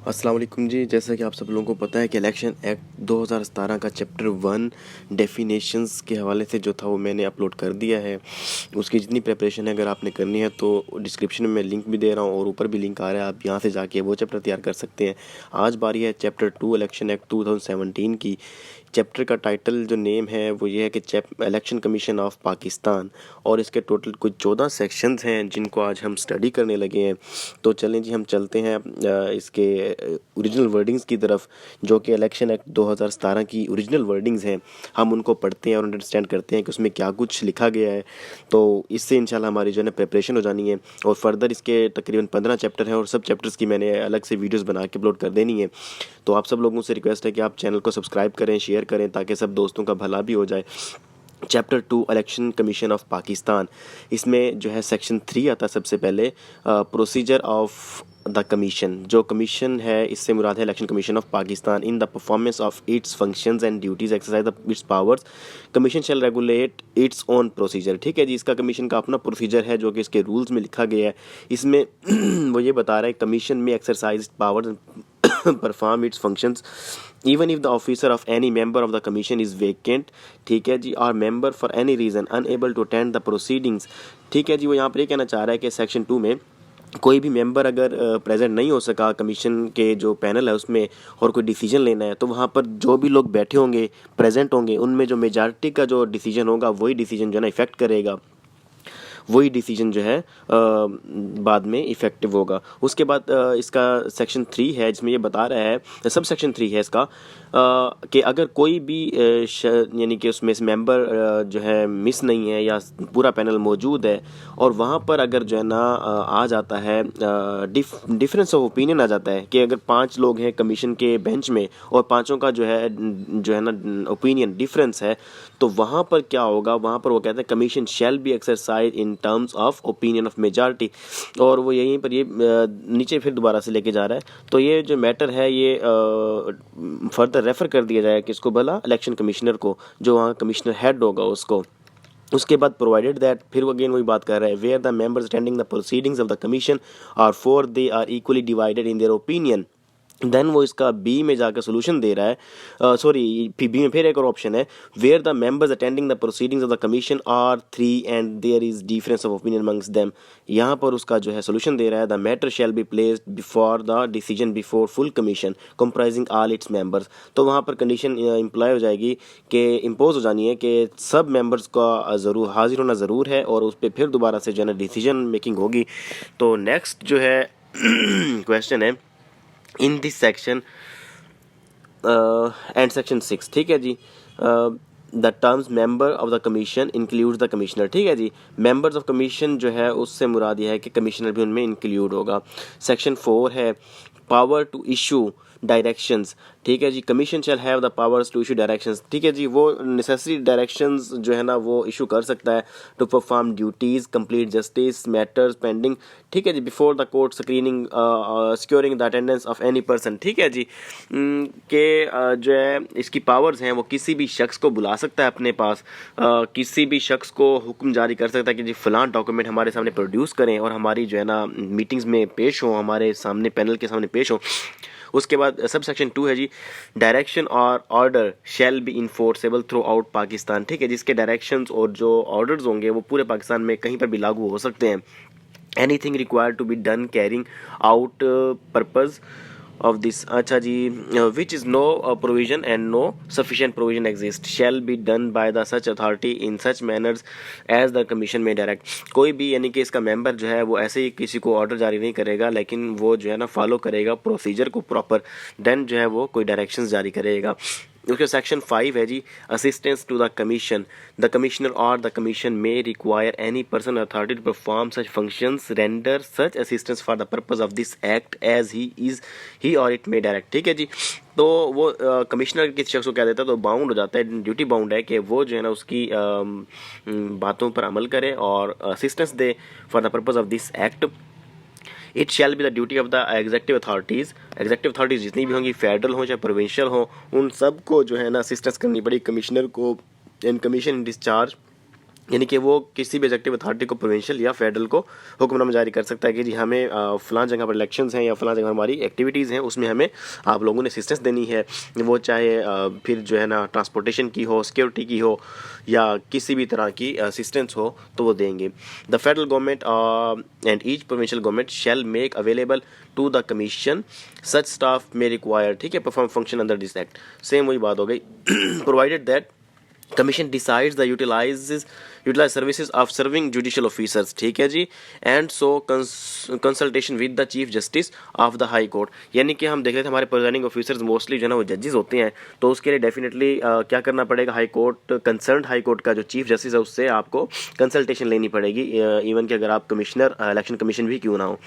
अस्सलाम वालेकुम जी। जैसा कि आप सब लोगों को पता है कि इलेक्शन एक्ट 2017 का चैप्टर 1 डेफिनेशंस के हवाले से जो था वो मैंने अपलोड कर दिया है। उसकी जितनी प्रिपरेशन है अगर आपने करनी है तो डिस्क्रिप्शन में मैं लिंक भी दे रहा हूँ और ऊपर भी लिंक आ रहा है, आप यहाँ से जाके वो चैप्टर तैयार कर सकते हैं। आज बारी है चैप्टर 2 इलेक्शन एक्ट 2017 की। चैप्टर का टाइटल जो नेम है वो ये है कि इलेक्शन कमीशन ऑफ पाकिस्तान, और इसके टोटल कुछ 14 सेक्शंस हैं जिनको आज हम स्टडी करने लगे हैं। तो चलें जी, हम चलते हैं इसके ओरिजिनल वर्डिंग्स की तरफ, जो कि इलेक्शन एक्ट 2017 की ओरिजिनल वर्डिंग्स हैं। हम उनको पढ़ते हैं और अंडरस्टैंड करते हैं कि उसमें क्या कुछ लिखा गया है। तो इससे इंशाल्लाह हमारी जो है ना प्रिपरेशन हो जानी है। और फर्दर इसके तकरीबन 15 चैप्टर हैं और सब चैप्टर्स की मैंने अलग से वीडियोस बना के अपलोड कर देनी है। तो आप सब लोगों से रिक्वेस्ट है कि आप चैनल को सब्सक्राइब करें, शेयर करें, ताकि सब दोस्तों का भला भी हो जाए। Chapter 2 election commission of Pakistan, इसमें जो है सेक्शन 3 आता है सबसे पहले, प्रोसीजर ऑफ द कमीशन। जो कमीशन है इससे मुराद है election commission of Pakistan in the performance of its functions and duties exercise the its powers commission shell regulate its own procedure. ठीक है जी, इसका कमीशन का अपना प्रोसीजर है जो कि इसके रूल्स में लिखा गया है। इसमें वो ये बता रहा है commission may exercise powers perform its functions even if the officer of any member of the commission is vacant, ठीक है जी, और member for any reason unable to attend the proceedings। ठीक है जी, वो यहाँ पर ये कहना चाह रहा है कि सेक्शन 2 में कोई भी मेंबर अगर प्रेजेंट नहीं हो सका कमीशन के जो पैनल है उसमें और कोई डिसीजन लेना है, तो वहाँ पर जो भी लोग बैठे होंगे, प्रेजेंट होंगे, उनमें जो मेजॉरिटी का जो डिसीजन होगा वही डिसीजन जो है ना इफेक्ट करेगा, वही डिसीजन जो है बाद में इफ़ेक्टिव होगा। उसके बाद इसका सेक्शन 3 है जिसमें ये बता रहा है, सब सेक्शन 3 है इसका, कि अगर कोई भी यानी कि उसमें से मेंबर जो है मिस नहीं है या पूरा पैनल मौजूद है और वहाँ पर अगर जो है ना आ जाता है डिफरेंस ऑफ ओपिनियन आ जाता है कि अगर 5 लोग हैं कमीशन के बेंच में और पांचों का जो है ना ओपिनियन डिफरेंस है, तो वहाँ पर क्या होगा, वहाँ पर वो कहते हैं commission shall be exercise in terms of opinion of majority. और वो यहीं पर ये नीचे फिर दोबारा से लेके जा रहा है। तो ये जो मैटर है ये फर्दर रेफर कर दिया जाए किसको, भला इलेक्शन कमिश्नर को, जो वहाँ कमिश्नर हेड होगा उसको। उसके बाद प्रोवाइडेड दैट, फिर अगेन वही बात कर रहा है, where the members attending the proceedings of the commission और for they are equally divided in their opinion, then वो इसका बी में जाकर सोल्यूशन दे रहा है। सॉरी, बी में फिर एक और ऑप्शन है, where the members attending the proceedings of the commission are 3 and there is difference of opinion amongst them. यहाँ पर उसका जो है सोल्यूशन दे रहा है, the matter shall be placed before the decision before full commission comprising all its members. तो वहाँ पर कंडीशन इम्प्लाई हो जाएगी कि इम्पोज हो जानी है कि सब मेंबर्स का ज़रूर हाजिर होना ज़रूर है और उस पर फिर दोबारा से जो है डिसीजन मेकिंग होगी। तो नेक्स्ट जो है क्वेश्चन है in this section and section 6, ठीक है जी, the terms member of the commission includes the commissioner. ठीक है जी, मेंबर्स ऑफ कमीशन जो है उससे मुराद यह है कि कमिश्नर भी उनमें इंक्लूड होगा। सेक्शन 4 है पावर टू इशू डायरेक्शंस। ठीक है जी, commission shall have the powers to issue directions. ठीक है जी, वो नेसेसरी डायरेक्शंस जो है ना वो इशू कर सकता है to perform duties, complete justice matters pending. ठीक है जी, before the court screening securing the attendance of any person. ठीक है जी, के जो है इसकी पावर्स हैं वो किसी भी शख्स को बुला सकता है अपने पास, किसी भी शख्स को हुक्म जारी कर सकता है कि जी फलां डॉक्यूमेंट हमारे सामने प्रोड्यूस करें और हमारी जो है ना मीटिंग्स में पेश हो, हमारे सामने पैनल के सामने पेश हो। उसके बाद सब सेक्शन 2 है जी, डायरेक्शन और order shall be enforceable through out Pakistan. ठीक है, जिसके डायरेक्शंस और जो ऑर्डर्स होंगे वो पूरे पाकिस्तान में कहीं पर भी लागू हो सकते हैं। Anything required to be done carrying out purpose of this, अच्छा जी, which is no provision and no sufficient provision exist shall be done by the such authority in such manners as the commission may direct। कोई भी यानी कि इसका member जो है वो ऐसे ही किसी को ऑर्डर जारी नहीं करेगा, लेकिन वो जो है ना फॉलो करेगा प्रोसीजर को प्रॉपर, देन जो है वो कोई डायरेक्शंस जारी करेगा। उसके सेक्शन 5 है जी, assistance to the commission, the commissioner और the commission may require any person authority to perform such functions render such assistance for the purpose of this act as he और इट मे डायरेक्ट। ठीक है जी, तो वो commissioner किसी शख्स को क्या देता है तो बाउंड हो जाता है, ड्यूटी बाउंड है कि वो जो है ना उसकी बातों पर अमल करे और assistance they for the purpose of this act. It shall be the duty of the adjective authorities जितनी भी होंगी, फेडरल हो चाहे प्रोविंशियल हो, उन सब को जो है ना असिस्टेंस करनी पड़ी कमिश्नर को इन कमीशन इन डिस्चार्ज यानी कि वो किसी भी एग्जेक्टिव अथॉरिटी को प्रोविंशियल या फेडरल को हुक्मनामा जारी कर सकता है कि जी हमें फ़लाँ जगह पर इलेक्शंस हैं या फ़लाँ जगह हमारी एक्टिविटीज़ हैं, उसमें हमें आप लोगों ने असिस्टेंस देनी है। वो चाहे फिर जो है ना ट्रांसपोर्टेशन की हो, सिक्योरिटी की हो या किसी भी तरह की असिस्टेंस हो तो वो देंगे। The federal government and each provincial government shall make available to the commission such staff may require, ठीक है, perform function under this act. Same वही बात हो गई। Provided that commission decides the utilise services of serving judicial officers, ठीक है जी, and so consultation with the chief justice of the high court. यानी कि हम देख रहे थे हमारे प्रिजाइडिंग ऑफिसर्स मोस्टली जो है ना वो जजेस होते हैं, तो उसके लिए डेफिनेटली क्या करना पड़ेगा, high court concern high court का जो चीफ जस्टिस है उससे आपको कंसल्टेशन लेनी पड़ेगी, इवन कि अगर आप कमिश्नर इलेक्शन कमीशन भी क्यों ना हो।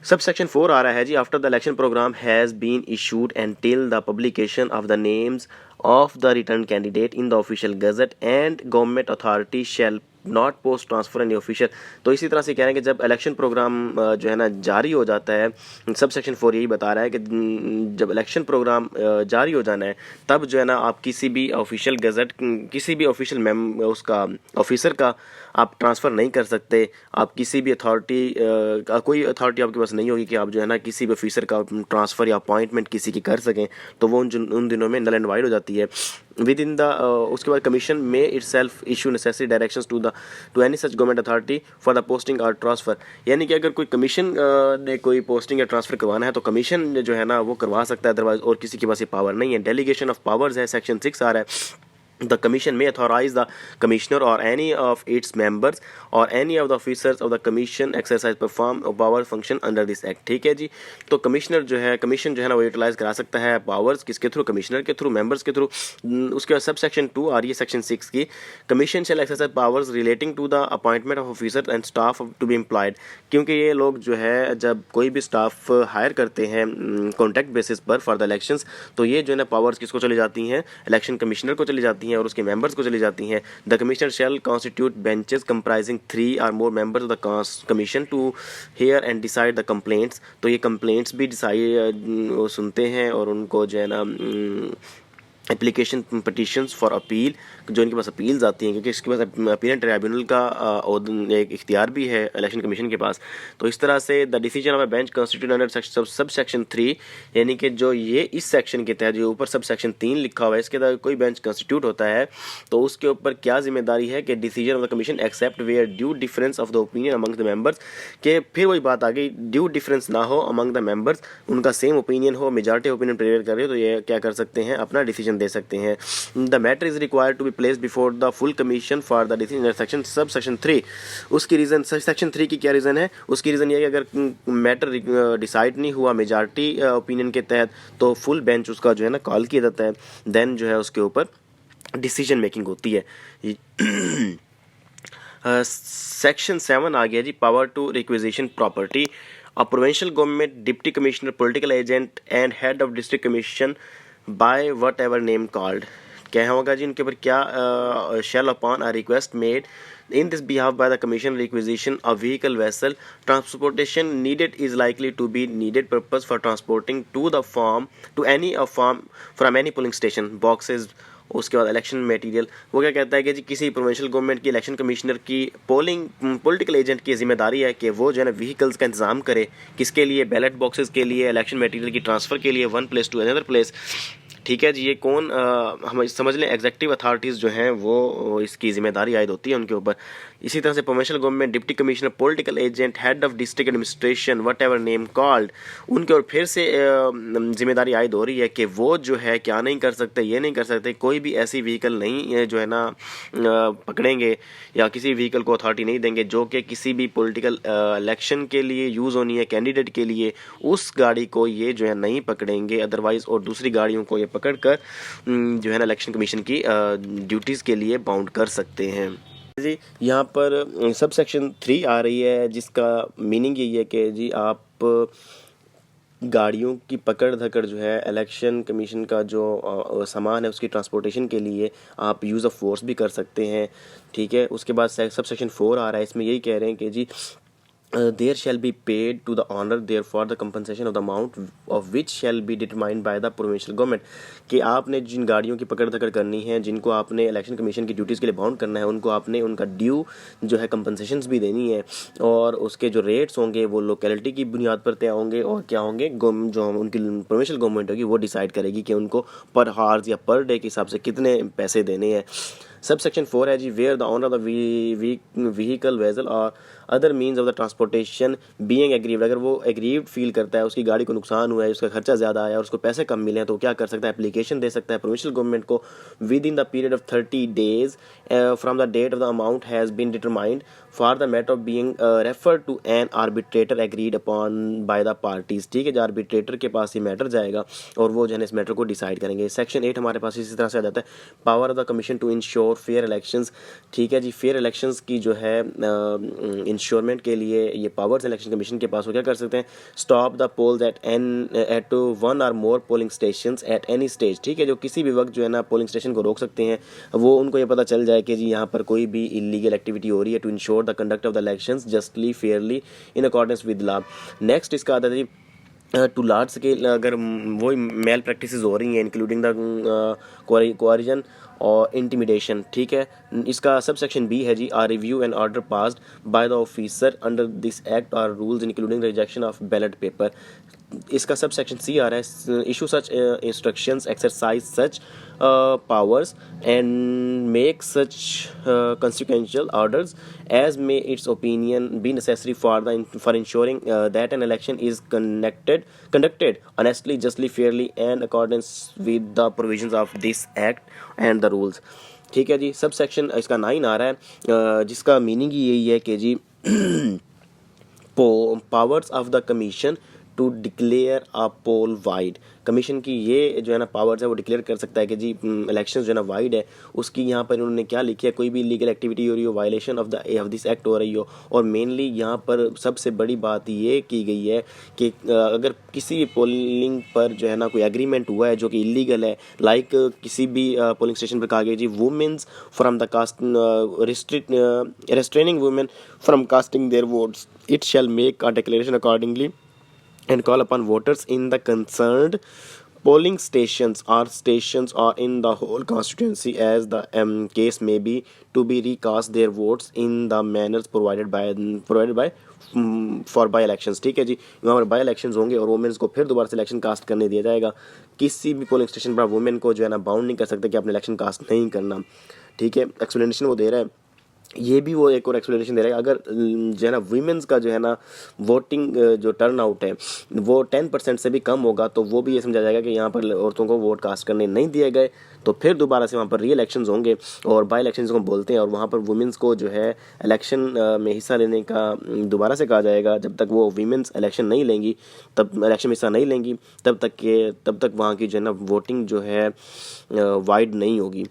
सब सेक्शन 4 आ रहा है जी, after the election programme has been issued and till the publication of the names of the return candidate in the official gazette and government authority shall not post transfer any official. तो इसी तरह से कह रहे हैं कि जब election programme जो है ना जारी हो जाता है, सब सेक्शन 4 यही बता रहा है कि जब इलेक्शन प्रोग्राम जारी हो जाना है तब जो है ना आप किसी भी ऑफिशियल गजट, किसी भी ऑफिशियल उसका ऑफिसर का आप ट्रांसफ़र नहीं कर सकते। आप किसी भी अथॉरिटी कोई अथॉरिटी आपके पास नहीं होगी कि आप जो है ना किसी भी ऑफिसर का ट्रांसफ़र या अपॉइंटमेंट किसी की कर सकें, तो वो उन दिनों में नल एंड वाइड हो जाती है। विद इन द उसके बाद कमीशन में itself issue necessary directions to any such government authority for the posting और ट्रांसफ़र। यानी कि अगर कोई कमीशन ने कोई पोस्टिंग या ट्रांसफ़र करवाना है तो कमीशन जो है ना वो करवा सकता है, अदरवाइज और किसी के पास ये पावर नहीं है। डेलीगेशन ऑफ पावर्स है, सेक्शन 6 आ रहा है। The Commission may authorize the Commissioner or any of its members or any of the officers of the Commission exercise perform a power function under this Act, ठीक है जी। तो commissioner जो है, commission जो है ना वो यूटिलाइज करा सकता है पावर्स किसके थ्रू, कमिश्नर के थ्रू, मेंबर्स के थ्रू। उसके बाद सब सेक्शन 2 आ रही है सेक्शन 6 की, commission shall exercise powers relating to the appointment of officer and staff to be employed. क्योंकि ये लोग जो है जब कोई भी स्टाफ हायर करते हैं कॉन्ट्रैक्ट बेसिस पर फॉर द इलेक्शंस, तो ये जो है ना पावर्स किसको चली जाती हैं, इलेक्शन कमिश्नर को चली जाती हैं और उसके मेंबर्स को चली जाती हैं। The commissioner shall constitute benches comprising 3 और more members of the commission to hear and decide the complaints. तो ये कंप्लेंट्स भी डिसाइड सुनते हैं और उनको जो है ना एप्लीकेशन पटिशन्स फॉर अपील, जो इनके पास अपील्स आती हैं, क्योंकि इसके पास अपीलेंट ट्राइब्यूनल का एक इख्तियार भी है इलेक्शन कमीशन के पास। तो इस तरह से the decision of a bench constitute under sub section 3, यानी कि जो ये इस सेक्शन के तहत जो ऊपर सब सेक्शन 3 लिखा हुआ है इसके तहत कोई बेंच कॉन्स्टिट्यूट होता है तो उसके ऊपर क्या जिम्मेदारी है कि decision of the commission except where due difference of the opinion among the members, के फिर वही बात आ गई, ड्यू डिफरेंस ना हो अमंग द मेंबर्स, उनका सेम ओपिनियन हो, मेजॉरिटी ओपिनियन प्रेयर कर रहे हो तो ये क्या कर सकते हैं, अपना डिसीजन दे सकते हैं। The matter is required to be placed before the full commission for the decision section sub section 3। उसकी रीज़न सेक्शन 3 की क्या रीज़न है, उसकी रीज़न ये है कि अगर मैटर डिसाइड नहीं हुआ मेजॉरिटी ओपिनियन के तहत तो फुल बेंच उसका जो है ना कॉल किया जाता है, देन जो है उसके ऊपर डिसीजन मेकिंग होती है। सेक्शन 7 आ गया जी, power to requisition property. A provincial government deputy commissioner political agent and head of district commission by whatever name called, क्या होगा जी इनके ऊपर क्या, shall upon a request made in this behalf by the commission requisition a vehicle vessel transportation needed is likely to be needed purpose for transporting to the farm to any of farm from any polling station boxes। उसके बाद election material, वो क्या कहता है कि जी किसी provincial government की election commissioner की पॉलिटिकल एजेंट की जिम्मेदारी है कि वो जो है ना व्हीकल्स का इंतजाम करे, किसके लिए, बैलेट बॉक्सेस के लिए, इलेक्शन मटेरियल की ट्रांसफ़र के लिए one place to another place. ठीक है जी, ये कौन हम समझ लें एग्जेक्टिव अथॉरिटीज़ जो हैं वो इसकी जिम्मेदारी आयद होती है उनके ऊपर। इसी तरह से provincial government deputy commissioner political agent head of district administration what ever name called, उनके और फिर से जिम्मेदारी आयद हो रही है कि वो जो है क्या नहीं कर सकते, ये नहीं कर सकते, कोई भी ऐसी व्हीकल नहीं जो है ना पकड़ेंगे या किसी व्हीकल को अथॉरिटी नहीं देंगे जो कि किसी भी पॉलिटिकल इलेक्शन के लिए यूज़ होनी है कैंडिडेट के लिए, उस गाड़ी को ये जो है नहीं पकड़ेंगे, अदरवाइज़ और दूसरी गाड़ियों को ये पकड़कर जो है ना इलेक्शन कमीशन की ड्यूटीज़ के लिए बाउंड कर सकते हैं जी। यहाँ पर सब सेक्शन 3 आ रही है जिसका मीनिंग यही है कि जी आप गाड़ियों की पकड़ धकड़ जो है इलेक्शन कमीशन का जो सामान है उसकी ट्रांसपोर्टेशन के लिए आप यूज़ ऑफ फोर्स भी कर सकते हैं। ठीक है, उसके बाद सब सेक्शन 4 आ रहा है, इसमें यही कह रहे हैं कि जी there shall be paid to the owner therefore the compensation of the amount of which shall be determined by the provincial government। कि आपने जिन गाड़ियों की पकड़ दकड़ करनी है, जिनको आपने इलेक्शन कमीशन की ड्यूटीज़ के लिए बाउंड करना है, उनको आपने उनका ड्यू जो है कंपनसेशंस भी देनी है, और उसके जो रेट्स होंगे वो लोकेलिटी की बुनियाद पर तय होंगे, और क्या होंगे जो उनकी प्रोविंशियल गवर्नमेंट होगी वो डिसाइड करेगी कि उनको पर हार्स या पर डे के हिसाब से कितने पैसे देने हैं। सब सेक्शन 4 है जी, where the owner of the vehicle vessel और other means of the transportation being aggrieved, अगर वो एग्रीव्ड फील करता है, उसकी गाड़ी को नुकसान हुआ है, उसका खर्चा ज़्यादा आया और उसको पैसे कम मिले हैं, तो क्या कर सकता है, एप्लीकेशन दे सकता है प्रोविंशियल गवर्नमेंट को within the period of 30 days from the date of the amount has been determined for the matter of being refer to an arbitrator agreed upon by the parties. ठीक है, जो arbitrator के पास ये matter जाएगा और वो जो है इस मैटर को डिसाइड करेंगे। सेक्शन 8 हमारे पास इसी तरह से आ जाता है, power of the commission to ensure fair elections. ठीक है जी, फेयर इलेक्शंस की जो है इंश्योरमेंट के लिए ये पावर्स इलेक्शन कमीशन के पास वो क्या कर सकते हैं, stop the polls at one और more polling stations at any stage. ठीक है, जो किसी भी वक्त जो है ना पोलिंग स्टेशन को रोक सकते हैं, वो उनको ये पता चल जाए कि जी यहाँ पर कोई भी इलीगल एक्टिविटी हो रही है, to ensure the conduct of the elections justly fairly in accordance with law. Next इसका आता है जी टू लार्ज स्केल, अगर वही मेल प्रैक्टिसेस हो रही हैं इंक्लूडिंग द कोरिजन और इंटिमिडेशन। ठीक है, इसका सब सेक्शन बी है जी, are review and order passed by the officer under this act और rules including rejection of ballot paper. इसका सब सेक्शन सी आ रहा है, issue such instructions, exercise such powers and make such consequential orders as may its opinion be necessary for ensuring that an election is conducted honestly, justly, fairly and accordance with the provisions of this act and the rules। ठीक है जी, sub section इसका 9 आ रहा है, जिसका meaning ही यही है कि जी powers of the commission to declare a poll void. Commission की ये जो है ना पावर्स है वो डिक्लेयर कर सकता है कि जी इलेक्शन जो है ना वाइड है। उसकी यहाँ पर उन्होंने क्या लिखी है, कोई भी लीगल एक्टिविटी हो रही हो, वायलेशन ऑफ दिस एक्ट हो रही हो, और मेनली यहाँ पर सबसे बड़ी बात ये की गई है कि अगर किसी भी पोलिंग पर जो है ना कोई एग्रीमेंट हुआ है जो कि इलीगल है, लाइक किसी भी पोलिंग स्टेशन पर कहा गया जी women's from the cast restraining women from casting their votes, it shall make a declaration accordingly and call upon voters in the concerned polling stations or in the whole constituency as the case may be to be recast their votes in the manners provided by for by elections। ठीक है जी, वहाँ पर by elections होंगे और women's को फिर दोबारा से इलेक्शन कास्ट करने दिया जाएगा। किसी भी पोलिंग स्टेशन पर वुमेन को जो है ना बाउंड नहीं कर सकते कि आपने इलेक्शन कास्ट नहीं करना। ठीक है, एक्सप्लेनेशन वो दे रहा है, ये भी वो एक और एक्सप्लेनेशन दे रहा है, अगर जो है ना वीमेंस का जो है ना वोटिंग जो टर्न आउट है वो 10% से भी कम होगा, तो वो भी ये समझा जाएगा कि यहाँ पर औरतों को वोट कास्ट करने नहीं दिए गए, तो फिर दोबारा से वहाँ पर री इलेक्शंस होंगे और बाई इलेक्शंस को बोलते हैं, और वहाँ पर वुमेंस को जो है इलेक्शन में हिस्सा लेने का दोबारा से कहा जाएगा। जब तक वो वीमेंस इलेक्शन नहीं लेंगी, तब इलेक्शन में हिस्सा नहीं लेंगी, तब तक वहाँ की जो है ना वोटिंग जो है वाइड नहीं होगी।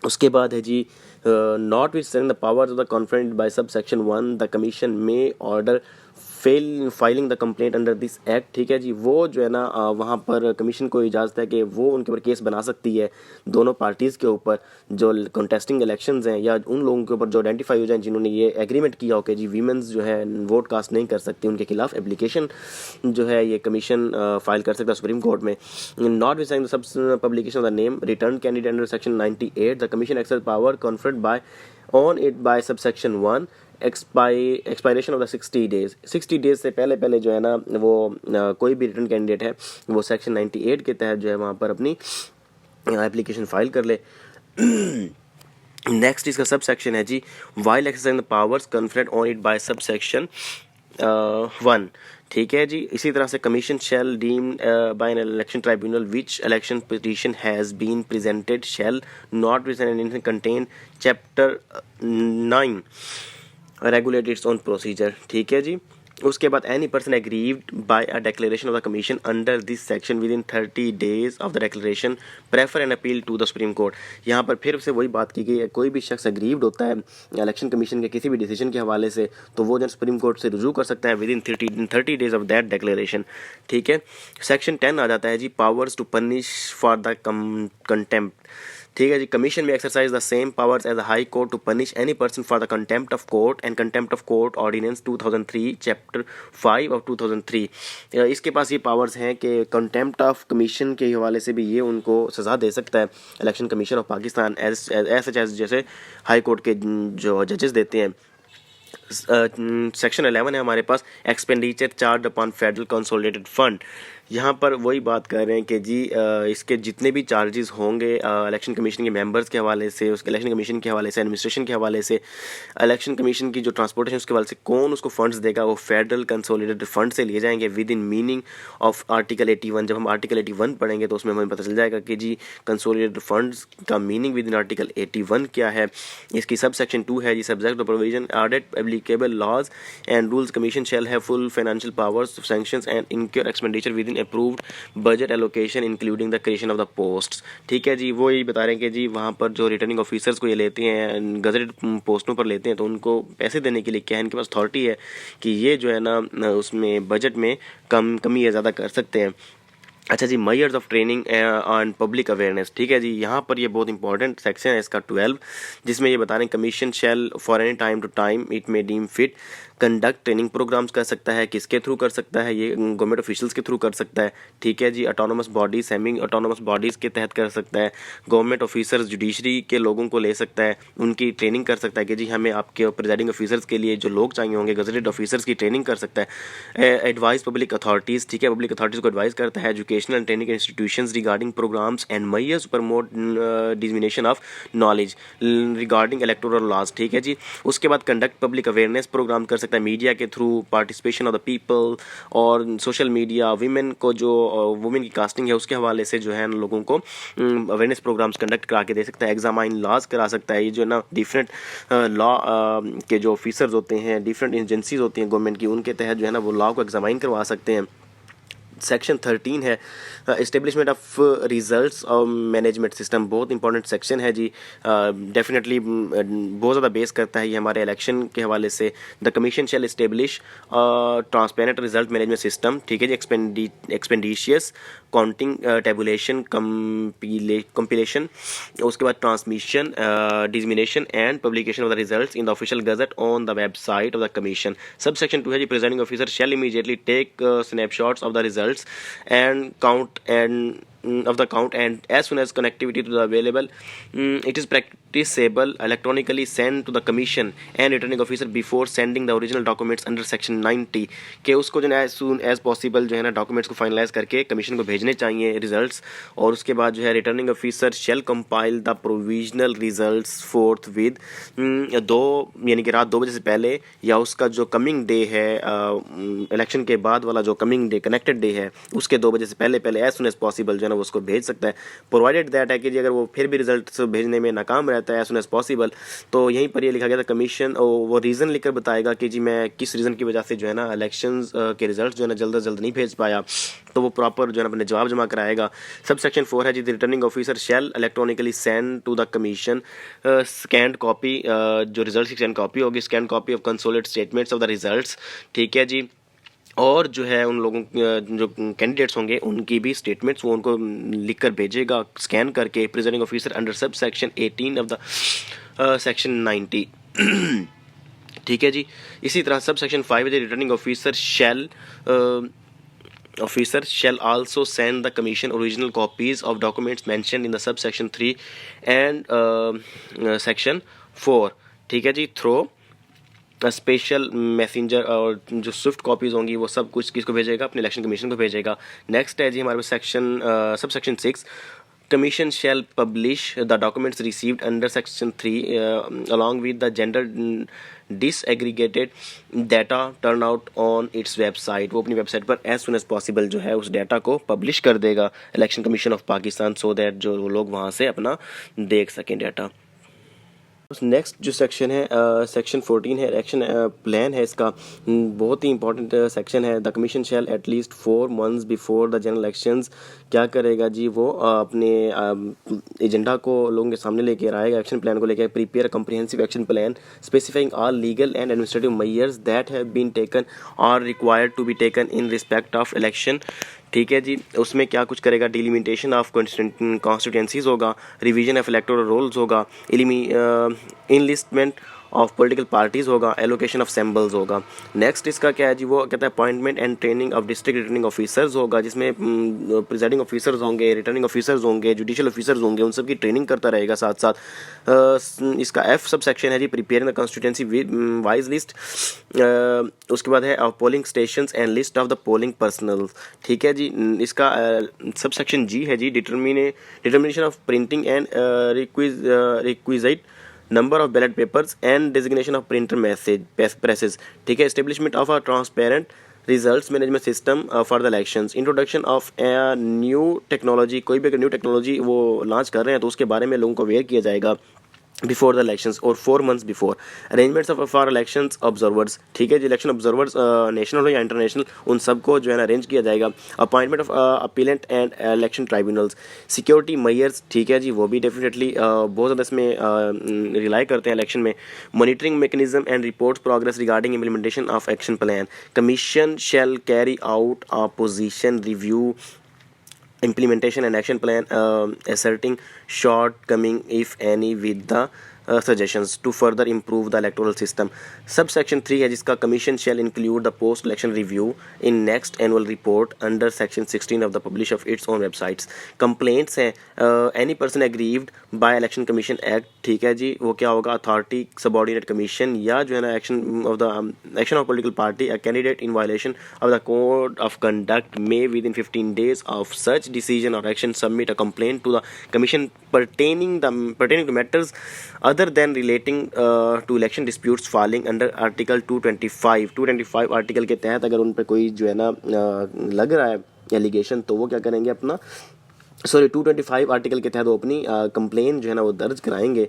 उसके बाद है जी notwithstanding the powers of the conferred by subsection 1 the commission may order filing the complaint under this act. ठीक है जी, वो जो है ना वहाँ पर कमीशन को इजाज़त है कि वो उनके ऊपर केस बना सकती है दोनों पार्टीज़ के ऊपर जो कंटेस्टिंग इलेक्शंस हैं, या उन लोगों के ऊपर जो आइडेंटिफाई हो जाए जिन्होंने ये एग्रीमेंट किया हो कि जी वीमेंस जो है वोट कास्ट नहीं कर सकती, उनके खिलाफ एप्लीकेशन जो है ये कमीशन फाइल कर सकता है सुप्रीम कोर्ट में। Not with sub publication of the name return candidate under section 98 the commission access power conferred by on it by subsection 1 expiration of the 60 days। 60 days से पहले जो है ना वो कोई भी रिटर्न कैंडिडेट है वो सेक्शन 98 के तहत जो है वहाँ पर अपनी एप्लीकेशन फाइल कर ले। नेक्स्ट इसका सब सेक्शन है जी, while exercising the powers conferred on it by sub section 1। ठीक है जी, इसी तरह से commission shall deem by an election tribunal which election petition has been presented shall not reason contain chapter 9 regulate its own procedure. ठीक है जी, उसके बाद any person aggrieved by a declaration of the commission under this section within 30 days of the declaration prefer N appeal to the supreme court. यहाँ पर फिर से वही बात की गई है, कोई भी शख्स एग्रीव्ड होता है इलेक्शन कमीशन के किसी भी डिसीजन के हवाले से, तो वो जो सुप्रीम कोर्ट से रुजू कर सकता है within 30 days of that declaration. ठीक है, सेक्शन 10 आ जाता है जी, powers to punish for the contempt. ठीक है जी। Commission may exercise the same powers as the high court to punish any person for the contempt of court and contempt of court ordinance 2003 chapter 5 of 2003। इसके पास ये powers हैं कि contempt of commission के हवाले से भी ये उनको सज़ा दे सकता है election commission of Pakistan as जैसे हाई कोर्ट के जो जजेस देते हैं। सेक्शन 11 है हमारे पास, expenditure charge upon federal consolidated fund. यहाँ पर वही बात कर रहे हैं कि जी इसके जितने भी चार्जेस होंगे इलेक्शन कमीशन के मेंबर्स के हवाले से, उसके इलेक्शन कमीशन के हवाले से, एडमिनिस्ट्रेशन के हवाले से, इलेक्शन कमीशन की जो ट्रांसपोर्टेशन उसके हवाले से कौन उसको फंड्स देगा, वो फेडरल कंसोलिडेटेड फंड से लिए जाएंगे with in meaning of article 81। जब हम आर्टिकल 81 पढ़ेंगे तो उसमें हमें पता चल जाएगा कि जी कंसोलिडेटेड फंड्स का मीनिंग विद इन आर्टिकल 81 क्या है। इसकी सब सेक्शन 2 है जी, subject of provision audit applicable laws and rules commission shall have full financial powers sanctions and incur expenditure within approved budget allocation including the creation of the posts. ठीक है जी। वो यही बता रहे हैं कि जी वहाँ पर जो रिटर्निंग ऑफिसर्स को ये लेते हैं गजटेड पोस्टों पर लेते हैं तो उनको पैसे देने के लिए क्या है, इनके पास अथॉरिटी है कि ये जो है ना उसमें बजट में कमी या ज़्यादा कर सकते हैं। अच्छा जी, measures of training on public awareness. ठीक है जी। यहाँ पर ये बहुत इंपॉर्टेंट सेक्शन है इसका 12, जिसमें ये बता रहे हैं commission shall for any time to time it may deem fit conduct training programmes कर सकता है। किसके थ्रू कर सकता है? ये गवर्नमेंट ऑफिशियल्स के थ्रू कर सकता है। ठीक है जी। Autonomous bodies, semi autonomous bodies के तहत कर सकता है। गवर्नमेंट ऑफिसर्स, जुडिशरी के लोगों को ले सकता है, उनकी ट्रेनिंग कर सकता है कि जी हमें आपके प्रिजाइडिंग ऑफिसर्स के लिए जो लोग चाहिए होंगे गजटेड ऑफिसर्स की ट्रेनिंग कर सकता है। Advice public authorities. ठीक है, पब्लिक अथॉरिटीज़ को एडवाइस करता है educational and training institutions regarding programmes and measures promote dissemination of knowledge regarding electoral laws. ठीक है जी। उसके बाद कंडक्ट पब्लिक अवेयरनेस प्रोग्राम कर सकता है मीडिया के through, participation of the people और सोशल मीडिया, वुमेन को जो वुमेन की कास्टिंग है उसके हवाले से जो है लोगों को अवेयरनेस प्रोग्राम्स कंडक्ट करा के दे सकता है। एग्जामाइन लॉज करा सकता है। ये जो है ना डिफरेंट लॉ के जो ऑफिसर्स होते हैं, डिफरेंट एजेंसीज होती हैं गवर्नमेंट की, उनके तहत जो है ना वो लॉ को एग्जामाइन करवा सकते हैं। सेक्शन 13 है इस्टेब्लिशमेंट ऑफ रिजल्ट्स और मैनेजमेंट सिस्टम। बहुत इंपॉर्टेंट सेक्शन है जी। डेफिनेटली बहुत ज़्यादा बेस करता है ये हमारे इलेक्शन के हवाले से। The commission shall establish transparent result management system. ठीक है जी। एक्सपेंडिशियस काउंटिंग टेबुलेशन कंपिलेशन, उसके बाद transmission dissemination and publication of the results in the official gazette on the website of the commission. Sub section 2 है जी, presiding officer shall immediately take snapshots of the results and count of the count and as soon as connectivity to the available it is practicable electronically send to the commission and returning officer before sending the original documents under section 90 के उसको जो है as soon as possible जो है ना documents को finalise करके commission को भेजने चाहिए रिजल्ट्स। और उसके बाद जो है returning officer shall compile the provisional results forthwith 2 यानी कि रात 2 बजे से पहले या उसका जो कमिंग डे है इलेक्शन के बाद वाला जो कमिंग डे कनेक्टेड डे है उसके 2 बजे से पहले एज सुन एज पॉसिबल जो है ना वो उसको भेज सकता है। प्रोवाइडेड दैट है कि जी अगर वो फिर भी रिजल्ट भेजने में नाकाम रहता है एज सुन एज पॉसिबल तो यहीं पर ये लिखा गया था कमीशन वो रीज़न लिखकर बताएगा कि जी मैं किस रीज़न की वजह से जो है ना इलेक्शंस के रिजल्ट जो है ना जल्द से जल्द नहीं भेज पाया, तो वो प्रॉपर जो है ना अपने जवाब जमा कराएगा। सब सेक्शन 4 है जी, the returning officer shall electronically send to the commission scanned copy, जो रिजल्ट की स्कैन कॉपी होगी, scan copy of consolidated statements of the results. ठीक है जी। और जो है उन लोगों जो कैंडिडेट्स होंगे उनकी भी स्टेटमेंट्स वो उनको लिखकर भेजेगा स्कैन करके presiding officer under sub section 18 of the section 90। ठीक है जी। इसी तरह सब सेक्शन 5 है, returning officer shall also send the commission original copies of documents mentioned in the subsection 3 and section 4। ठीक है जी। थ्रो स्पेशल मैसेंजर और जो स्विफ्ट कॉपीज़ होंगी वो सब कुछ किसको भेजेगा? अपने इलेक्शन कमीशन को भेजेगा। नेक्स्ट है जी हमारे पास sub section 6, commission shall publish the documents received under section 3 along with the gender disaggregated data turn out on its website. वो अपनी वेबसाइट पर एज सुन एज पॉसिबल जो है उस डाटा को पब्लिश कर देगा election commission of Pakistan, so that जो लोग वहाँ से अपना देख सकें डाटा। नेक्स्ट जो सेक्शन है सेक्शन 14 है, इलेक्शन प्लान है इसका। बहुत ही इंपॉर्टेंट सेक्शन है। The commission shell at least 4 months before the general elections क्या करेगा जी, वो अपने एजेंडा को लोगों के सामने लेकर आएगा, एक्शन प्लान को लेकर prepare comprehensive action plan specifying all legal and administrative measures that have been taken or required to be taken in respect of election ठीक है जी। उसमें क्या कुछ करेगा, डिलिमिटेशन ऑफ कॉन्स्टिट्यूंसीज होगा, रिवीजन ऑफ इलेक्टोरल रोल्स होगा, इनलिस्टमेंट ऑफ पॉलिटिकल पार्टीज होगा, एलोकेशन ऑफ सिंबल्स होगा। नेक्स्ट इसका क्या है जी, वो कहता है appointment and training of district returning officers होगा, जिसमें प्रिजाइडिंग ऑफिसर्स होंगे, रिटर्निंग ऑफिसर्स होंगे, जुडिशियल ऑफिसर्स होंगे, उन सब की ट्रेनिंग करता रहेगा साथ साथ। इसका एफ सब सेक्शन है जी, preparing the constituency wise list. उसके बाद है polling station and list of the polling personnel. ठीक है जी। इसका सब सेक्शन जी है जी, determination of printing and requisite number of ballot papers and designation of printer presses. ठीक है। Establishment of a transparent results management system for the elections. Introduction of a new technology, कोई भी अगर new technology वो launch कर रहे हैं तो उसके बारे में लोगों को अवेयर किया जाएगा बिफोर द इलेक्शंस और 4 months before. Arrangements of for elections observers. ठीक है जी। इलेक्शन ऑब्जर्वर्स नेशनल हो या इंटरनेशनल, उन सबको जो है ना अरेंज किया जाएगा। Appointment of appellate and election tribunals. Security measures, ठीक है जी, वो भी डेफिनेटली बहुत ज़्यादा इसमें रिलाई करते हैं इलेक्शन में। Monitoring mechanism and reports progress regarding implementation of action plan. Commission shell carry out a position review implementation and action plan, asserting shortcoming if any with the suggestions to further improve the electoral system. Subsection 3 है जिसका commission shall include the post election review in next annual report under section 16 of the publish of its own websites. Complaints है any person aggrieved by election commission act। ठीक है जी। वो क्या होगा, authority subordinate commission या जो है ना action of political party a candidate in violation of the code of conduct may within 15 days of such decision or action submit a complaint to the commission pertaining to matters other than relating to election disputes falling under article 225 article के तहत अगर उन पर कोई जो है ना लग रहा है एलिगेशन, तो वो क्या करेंगे, अपना 225 आर्टिकल के तहत वो अपनी कंप्लेन जो है ना वो दर्ज कराएंगे।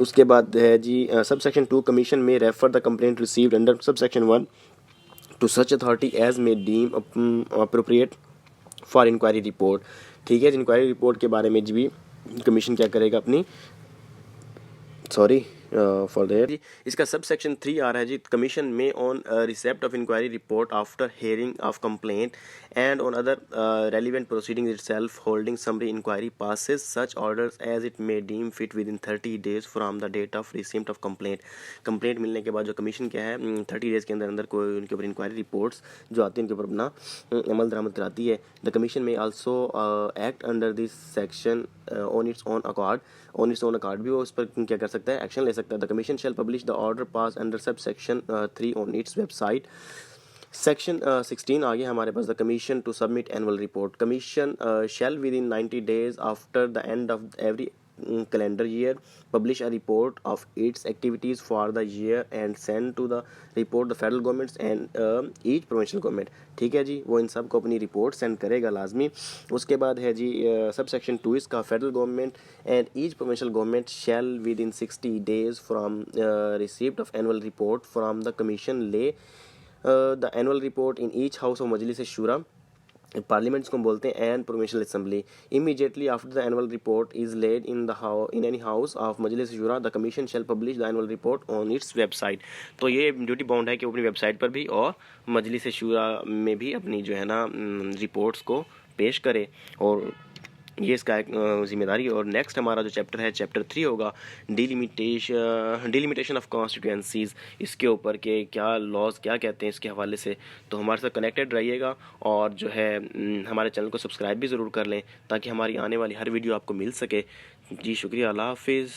उसके बाद है जी sub section 2, commission may refer the complaint received under sub section 1 to such authority as may deem appropriate for inquiry report. ठीक है। इंक्वायरी रिपोर्ट के बारे में भी कमीशन क्या करेगा अपनी फॉर देयर। इसका सब सेक्शन 3 आ रहा है जी, commission may on receipt of inquiry report after hearing of complaint and on other relevant proceeding itself holding summary inquiry passes such orders as it may deem fit within 30 days from the date of receipt of complaint मिलने के बाद जो commission क्या है 30 days के अंदर अंदर कोई उनके ऊपर इंक्वायरी रिपोर्ट्स जो आती है उनके ऊपर अपना अमल दरामद कराती है। द कमीशन में also act under this section on its own accord भी वो उस पर क्या कर सकता है, एक्शन ले सकता है। The commission shall publish the order pass under sub section 3 on its website. Section 16 आ गया हमारे पास, the commission to submit annual report. Commission shall within 90 days after the end of every calendar year publish a report of its activities for the year and send to the report the federal governments and each provincial government। ठीक है जी। वो इन सब को अपनी report send करेगा लाजमी। उसके बाद है जी सब सेक्शन 2 इसका, federal government and each provincial government shall within 60 days from receipt of annual report from the commission lay the annual report in each house of Majlis Shura parliaments को बोलते हैं and provincial assembly. Immediately after the annual report is laid in any house of Majlis Shura the commission shall publish the annual report on its website. तो ये duty bound है कि वो अपनी website पर भी और मजलिस शूरा में भी अपनी जो है ना रिपोर्ट्स को पेश करे, और ये इसका एक जिम्मेदारी है। और नेक्स्ट हमारा जो चैप्टर है चैप्टर 3 होगा डिलिमिटेशन ऑफ कॉन्स्टिट्यूंसीज, इसके ऊपर के क्या लॉज क्या कहते हैं इसके हवाले से। तो हमारे साथ कनेक्टेड रहिएगा और जो है हमारे चैनल को सब्सक्राइब भी ज़रूर कर लें ताकि हमारी आने वाली हर वीडियो आपको मिल सके। जी शुक्रिया, अल्लाह हाफिज़।